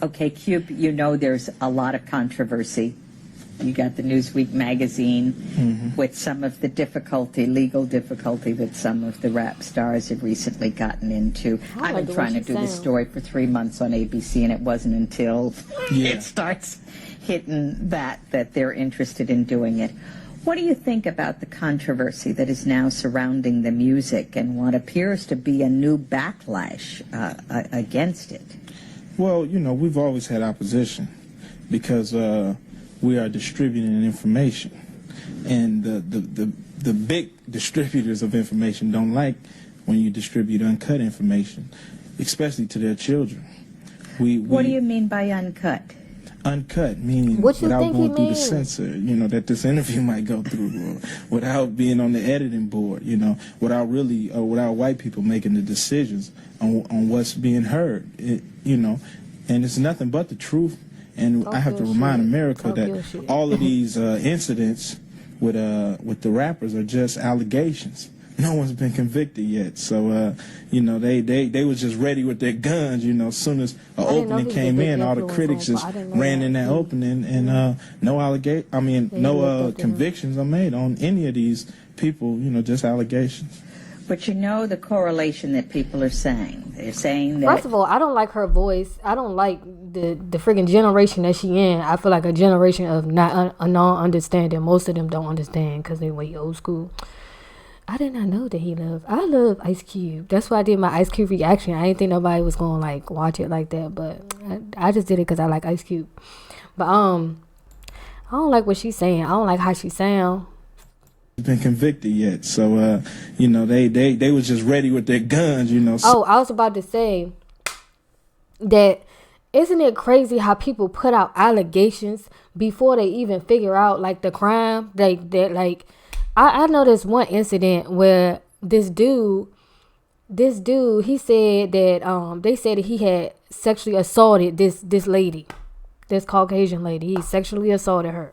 Okay, Cube, you know there's a lot of controversy. You got the Newsweek magazine with some of the legal difficulty that some of the rap stars have recently gotten into. I've been trying to do this story for 3 months on ABC, and it wasn't until it starts hitting that they're interested in doing it. What do you think about the controversy that is now surrounding the music and what appears to be a new backlash against it? Well, we've always had opposition because we are distributing information, and the big distributors of information don't like when you distribute uncut information, especially to their children. What do you mean by uncut? Uncut meaning without going through the censor, that this interview might go through, or without being on the editing board, without white people making the decisions on what's being heard, and it's nothing but the truth. And I have to remind America that all of these incidents with the rappers are just allegations. No one's been convicted yet. So, they was just ready with their guns, as soon as an opening came in, all the critics just ran in that opening, and no convictions are made on any of these people, just allegations. But the correlation that people are saying. They're saying that... First of all, I don't like her voice. I don't like the friggin' generation that she in. I feel like a generation of non-understanding. Most of them don't understand because they way old school. I did not know that I love Ice Cube. That's why I did my Ice Cube reaction. I didn't think nobody was going to, watch it like that. But I just did it because I like Ice Cube. But I don't like what she's saying. I don't like how she sound. Been convicted yet, so they was just ready with their guns, Oh, I was about to say that, isn't it crazy how people put out allegations before they even figure out the crime? I know this one incident where this dude he said that they said that he had sexually assaulted this lady, this Caucasian lady. He sexually assaulted her.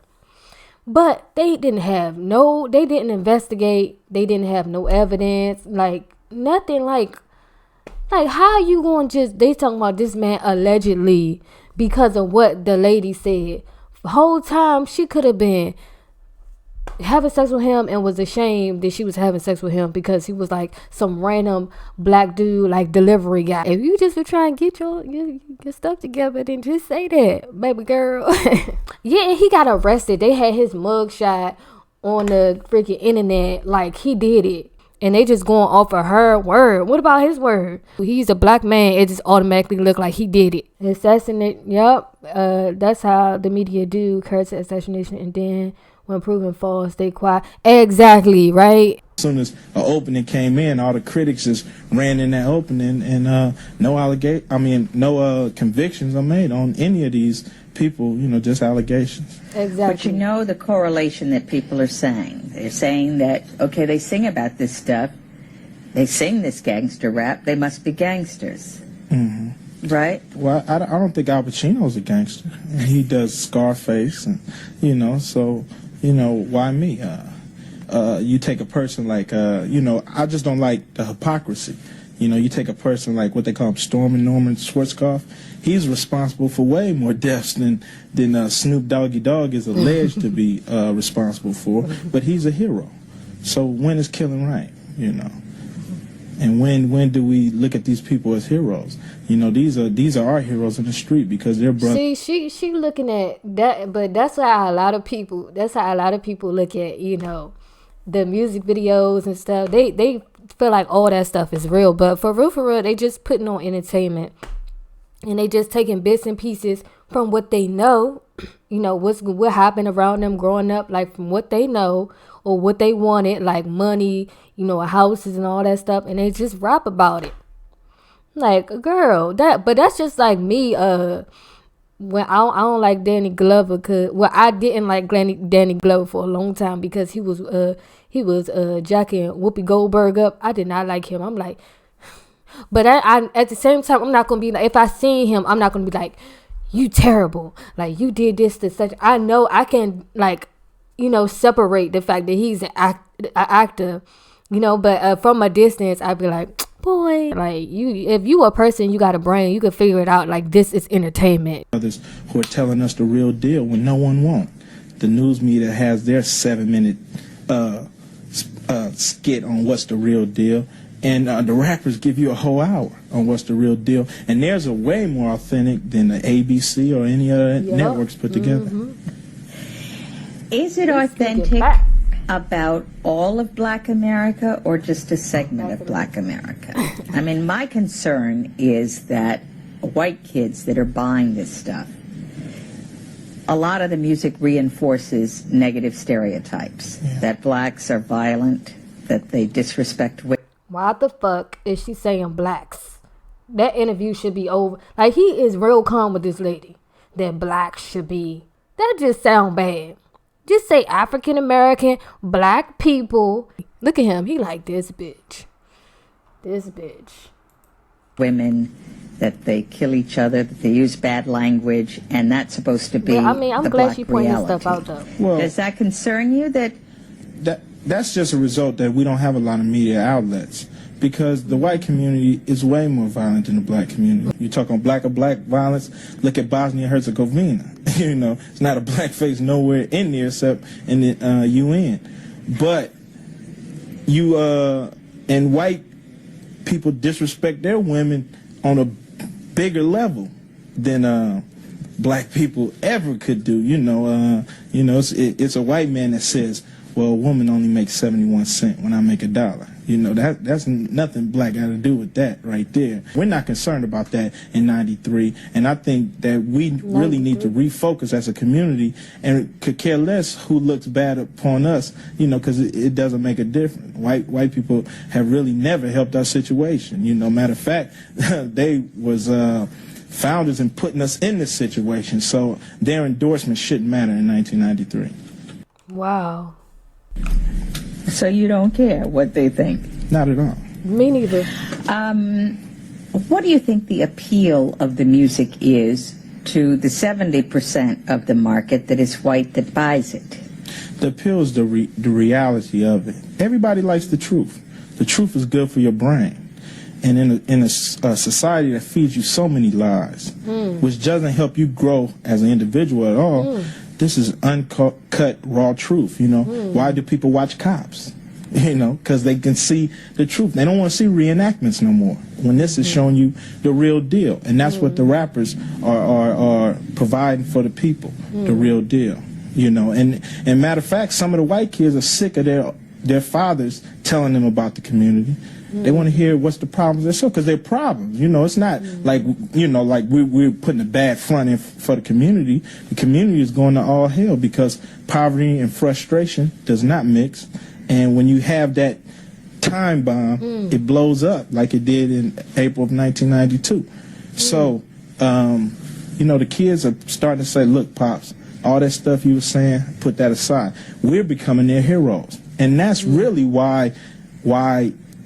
But they didn't investigate. They didn't have no evidence, nothing, how you going to they talking about this man allegedly because of what the lady said. The whole time she could have been having sex with him and was ashamed that she was having sex with him because he was some random black dude, delivery guy. If you just were trying to get your stuff together, then just say that, baby girl. Yeah, and he got arrested. They had his mugshot on the freaking internet he did it. And they just going off of her word. What about his word? He's a black man. It just automatically look like he did it. Assassinate. Yep. That's how the media do. Curse assassination. And then when proven false, they quiet. Exactly, right? As soon as an opening came in, all the critics just ran in that opening, and no convictions are made on any of these people, just allegations. Exactly. But the correlation that people are saying. They're saying that, okay, they sing about this stuff. They sing this gangster rap. They must be gangsters. Mm-hmm. Right? Well, I don't think Al Pacino's a gangster. He does Scarface, and, so... why me? You take a person I just don't like the hypocrisy. You take a person like what they call Norman Schwarzkopf. He's responsible for way more deaths than Snoop Doggy Dogg is alleged to be responsible for. But he's a hero. So when is killing right? And when do we look at these people as heroes? These are our heroes in the street because they're brothers. See, she looking at that, but that's how a lot of people look at, the music videos and stuff. They feel like all that stuff is real, but for real, they just putting on entertainment, and they just taking bits and pieces from what they know, what happened around them growing up, from what they know or what they wanted, money, houses and all that stuff, and they just rap about it. Girl, but that's just me. When I don't like Danny Glover, I didn't like Danny Glover for a long time because he was jacking Whoopi Goldberg up. I did not like him. I'm like, but I at the same time, I'm not gonna be if I seen him, I'm not gonna be you terrible, you did this to such. I know I can separate the fact that he's an actor, but from a distance, I'd be boy, like if you a person, you got a brain, you can figure it out. Like, this is entertainment. Others who are telling us the real deal when no one won't. The news media has their 7-minute skit on what's the real deal, and the rappers give you a whole hour on what's the real deal. And theirs are way more authentic than the ABC or any other networks put together. Is it authentic about all of Black America or just a segment of Black America? I mean, my concern is that white kids that are buying this stuff, a lot of the music reinforces negative stereotypes, that blacks are violent, that they disrespect women. Why the fuck is she saying blacks? That interview should be over. Like, he is real calm with this lady. That blacks should be. That just sound bad. Just say African American, black people. Look at him. He like, this bitch. This bitch. Women, that they kill each other, that they use bad language, and that's supposed to be I mean, I'm the glad black she pointed this reality. stuff out, though. Well, Does that concern you? That's just a result that we don't have a lot of media outlets, because the white community is way more violent than the black community. You talk on black violence, look at Bosnia Herzegovina. You know, it's not a black face nowhere in there except in the UN. But you and white people disrespect their women on a bigger level than black people ever could do. It's a white man that says, well, a woman only makes 71 cents when I make $1. You know, that's nothing black got to do with that right there. We're not concerned about that in 93, and I think that we really need to refocus as a community and could care less who looks bad upon us, you know, because it doesn't make a difference. White people have really never helped our situation. You know, matter of fact, they was founders in putting us in this situation, so their endorsement shouldn't matter in 1993. Wow. So you don't care what they think? Not at all. Me neither. What do you think the appeal of the music is to the 70% of the market that is white that buys it? The appeal is the reality of it. Everybody likes the truth. The truth is good for your brain. And in a society that feeds you so many lies, which doesn't help you grow as an individual at all, this is uncut, raw truth, you know. Why do people watch Cops? You know, because they can see the truth. They don't want to see reenactments no more when this is showing you the real deal. And that's what the rappers are providing for the people, the real deal, you know. And matter of fact, some of the white kids are sick of their fathers telling them about the community. They want to hear what's the problems themselves, because they're problems. You know, it's not like, you know, like we're putting a bad front in for the community. The community is going to all hell because poverty and frustration does not mix. And when you have that time bomb, it blows up like it did in April of 1992. So, you know, the kids are starting to say, look, Pops, all that stuff you were saying, put that aside. We're becoming their heroes. And that's really why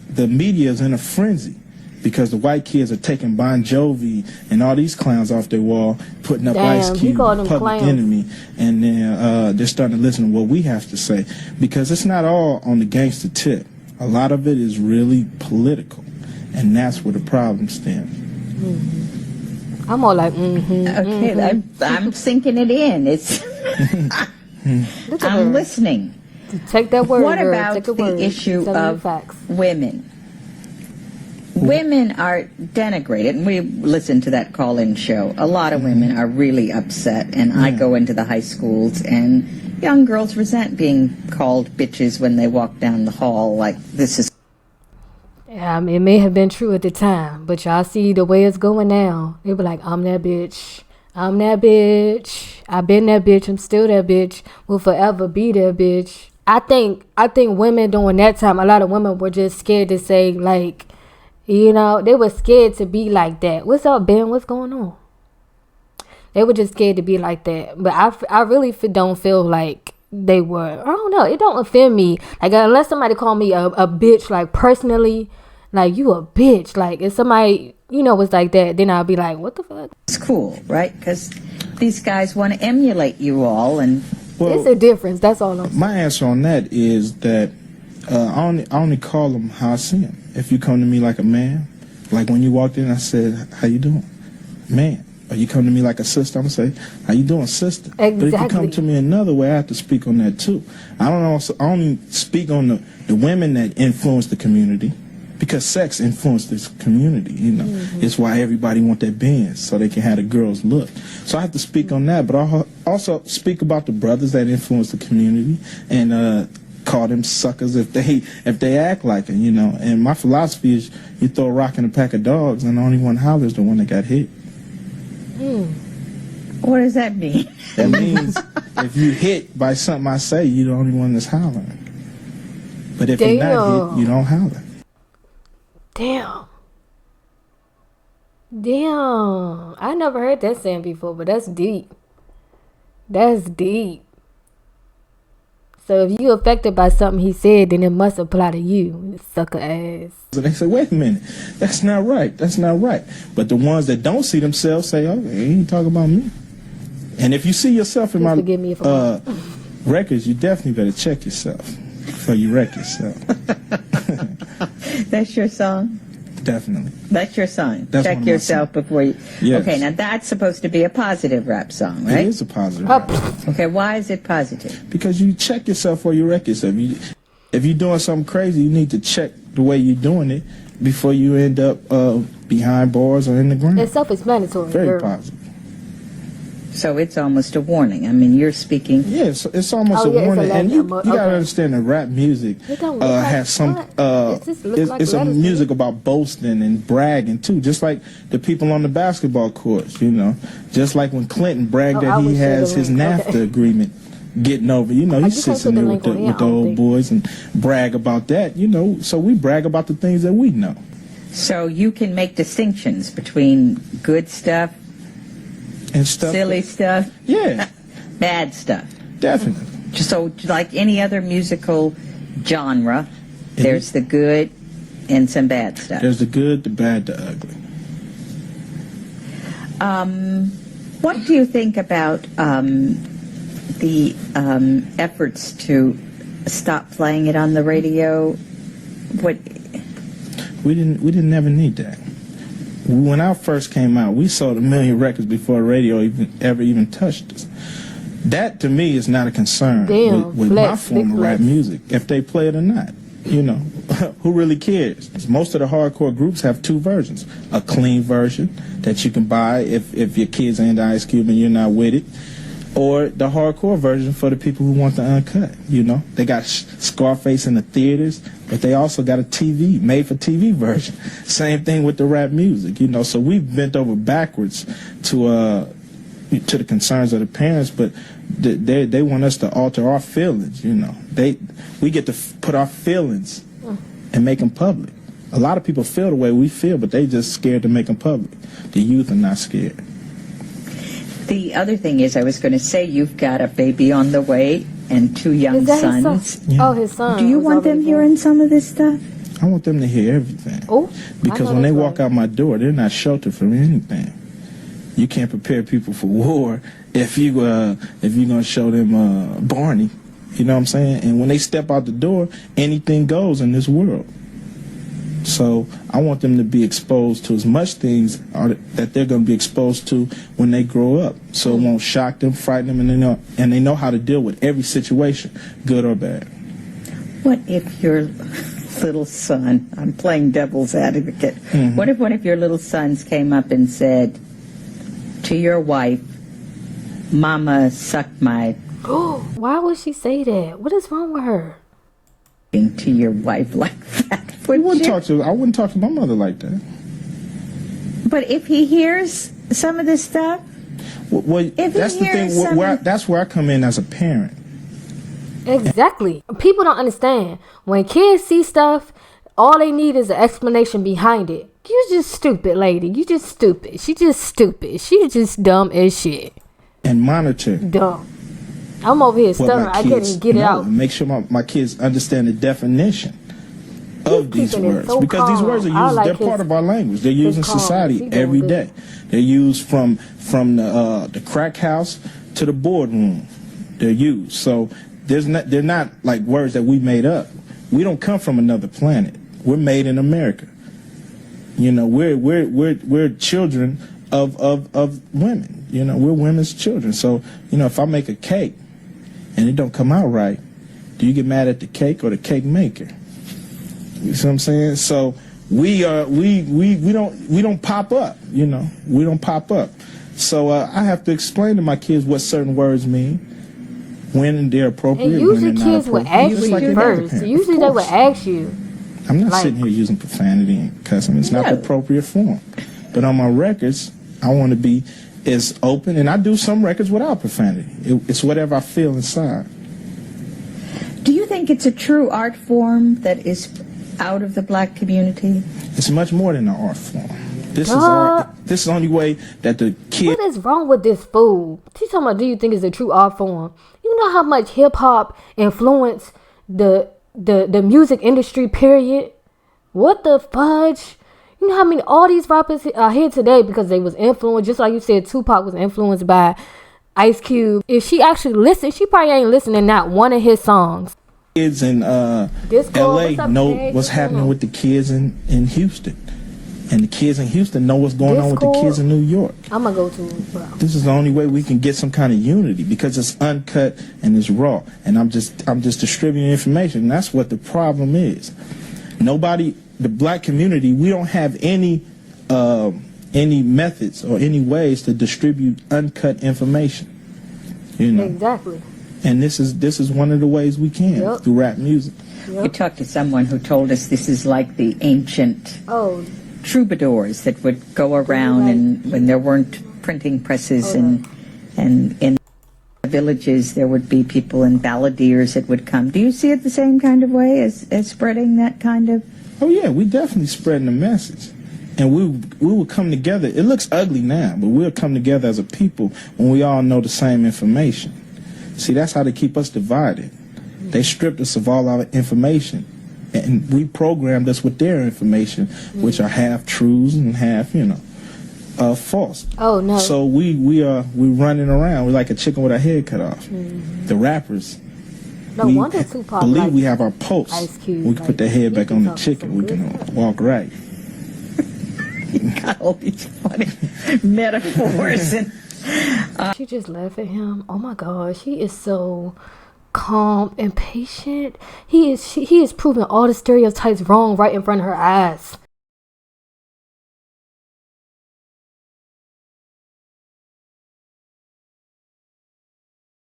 the media is in a frenzy, because the white kids are taking Bon Jovi and all these clowns off their wall, putting up Ice Cube, Public Enemy, and then they're starting to listen to what we have to say, because it's not all on the gangster tip. A lot of it is really political, and that's where the problem stems. I'm all like, Okay, I'm sinking it in. It's I'm listening. Take that word. What girl. about Take a the word. issue of facts. women? Women are denigrated, and we listened to that call-in show. A lot of women are really upset, and I go into the high schools, and young girls resent being called bitches when they walk down the hall, like this is... Yeah, I mean, it may have been true at the time, but y'all see the way it's going now. They be like, I'm that bitch. I'm that bitch. I've been that bitch. I'm still that bitch. Will forever be that bitch. I think women during that time, a lot of women were just scared to say, like, you know, they were scared to be like that. What's up, Ben? What's going on? They were just scared to be like that. But I really don't feel like they were. I don't know. It don't offend me. Like, unless somebody call me a bitch, like, personally, like, you a bitch. Like, if somebody, you know, was like that, then I'll be like, what the fuck? It's cool, right? Because these guys want to emulate you all, and... Well, it's a difference. That's all I'm saying. My answer on that is that I only call them how I see them. If you come to me like a man, like when you walked in, I said, "How you doing, man?" Or you come to me like a sister, I'm gonna say, "How you doing, sister?" Exactly. But if you come to me another way, I have to speak on that too. I only speak on the women that influence the community, because sex influenced this community. You know, it's why everybody want that Benz so they can have the girls look. So I have to speak on that, but I also speak about the brothers that influence the community and call them suckers if they act like it. You know, and my philosophy is you throw a rock in a pack of dogs, and the only one hollers the one that got hit. What does that mean? That means if you hit by something I say, you're the only one that's hollering. But if you're not hit, you don't holler. Damn. I never heard that saying before, but that's deep. That's deep. So if you affected by something he said, then it must apply to you, sucker ass. So they say, wait a minute, that's not right. That's not right. But the ones that don't see themselves say, okay, he ain't talking about me. And if you see yourself in my records, you definitely better check yourself before you wreck yourself. That's your song? Definitely. That's your sign. That's check yourself before you... Yes. Okay, now that's supposed to be a positive rap song, right? It is a positive rap song. Okay, why is it positive? Because you check yourself before you wreck yourself. If you're doing something crazy, you need to check the way you're doing it before you end up behind bars or in the ground. It's self-explanatory. Very positive. So it's almost a warning. I mean, you're speaking... Yes, it's almost a warning. And you got to understand that rap music has some... it's some music about boasting and bragging, too. Just like the people on the basketball courts, you know. Just like when Clinton bragged that he has his NAFTA agreement getting over. You know, he sits in there with the old boys and brag about that, you know. So we brag about the things that we know. So you can make distinctions between good stuff and stuff, silly stuff, yeah, bad stuff. Definitely. So, like any other musical genre, there's the good and some bad stuff. There's the good, the bad, the ugly. What do you think about the efforts to stop playing it on the radio? What? We didn't ever need that. When I first came out, we sold 1 million records before radio ever even touched us. That, to me, is not a concern with my form of rap music, if they play it or not. You know, who really cares? Most of the hardcore groups have 2 versions. A clean version that you can buy if your kids ain't Ice Cube and you're not with it, or the hardcore version for the people who want the uncut. You know, they got Scarface in the theaters, but they also got a TV, made-for-TV version. Same thing with the rap music, you know. So we've bent over backwards to the concerns of the parents, but they want us to alter our feelings, you know. We get to put our feelings and make them public. A lot of people feel the way we feel, but they just scared to make them public. The youth are not scared. The other thing is, I was going to say, you've got a baby on the way and 2 young sons. Yeah. Oh, his son. Do you want them hearing some of this stuff? I want them to hear everything. Oh, because when they walk out my door, they're not sheltered from anything. You can't prepare people for war if you're gonna show them Barney. You know what I'm saying? And when they step out the door, anything goes in this world. So I want them to be exposed to as much things that they're going to be exposed to when they grow up. So it won't shock them, frighten them, and they know how to deal with every situation, good or bad. What if your little son, I'm playing devil's advocate, what if one of your little sons came up and said to your wife, "Mama sucked my..." Why would she say that? What is wrong with her? To your wife like that? I wouldn't talk to my mother like that. But if he hears some of this stuff, that's the thing. That's where I come in as a parent. Exactly. People don't understand. When kids see stuff, all they need is an explanation behind it. You just stupid, lady. You just stupid. She just stupid. She just dumb as shit. And monitor. Dumb. I'm over here stuttering. I can't even get it out. Make sure my kids understand the definition of these words, because these words are used. They're part of our language. They're used in society every day. They're used from the crack house to the boardroom. They're used. So they're not like words that we made up. we don't come from another planet. We're made in America. You know, we're children of women. You know, we're women's children. So, you know, if I make a cake and it don't come out right, do you get mad at the cake or the cake maker? You see what I'm saying? So we don't pop up. You know, we don't pop up. So I have to explain to my kids what certain words mean, when they're appropriate. And usually when they're kids would ask you first. Usually they would ask you. I'm not sitting here using profanity and cussing. It's not the appropriate form. But on my records, I want to be as open, and I do some records without profanity. It's whatever I feel inside. Do you think it's a true art form that is out of the black community? It's much more than an art form. This is art. This is the only way that the kid... What is wrong with this fool? He's talking about, do you think it's a true art form? You know how much hip-hop influenced the music industry, period? What the fudge? You know how many all these rappers are here today because they was influenced, just like you said, Tupac was influenced by Ice Cube. If she actually listened, she probably ain't listening not one of his songs. Kids in LA know what's happening with the kids in Houston. And the kids in Houston know what's going on with the kids in New York. I'm gonna go to bro. This is the only way we can get some kind of unity, because it's uncut and it's raw. And I'm just distributing information. And that's what the problem is. Nobody, the black community, we don't have any methods or any ways to distribute uncut information. You know. Exactly. And this is one of the ways we can, through rap music. We talked to someone who told us this is like the ancient troubadours that would go around, and when there weren't printing presses and in villages there would be people and balladeers that would come. Do you see it the same kind of way as spreading that kind of? Oh yeah, we definitely spreading the message. And we will come together. It looks ugly now, but we'll come together as a people when we all know the same information. See, that's how they keep us divided. They stripped us of all our information, and we programmed us with their information, which are half truths and half, false. Oh no! So we running around. We're like a chicken with our head cut off. The rappers. No wonder Tupac believe we have our pulse. Ice Cube, we can put their head back on the chicken. We can walk right. You got all these funny metaphors. And she just laughed at him. Oh my gosh, he is so calm and patient. He is proving all the stereotypes wrong right in front of her eyes.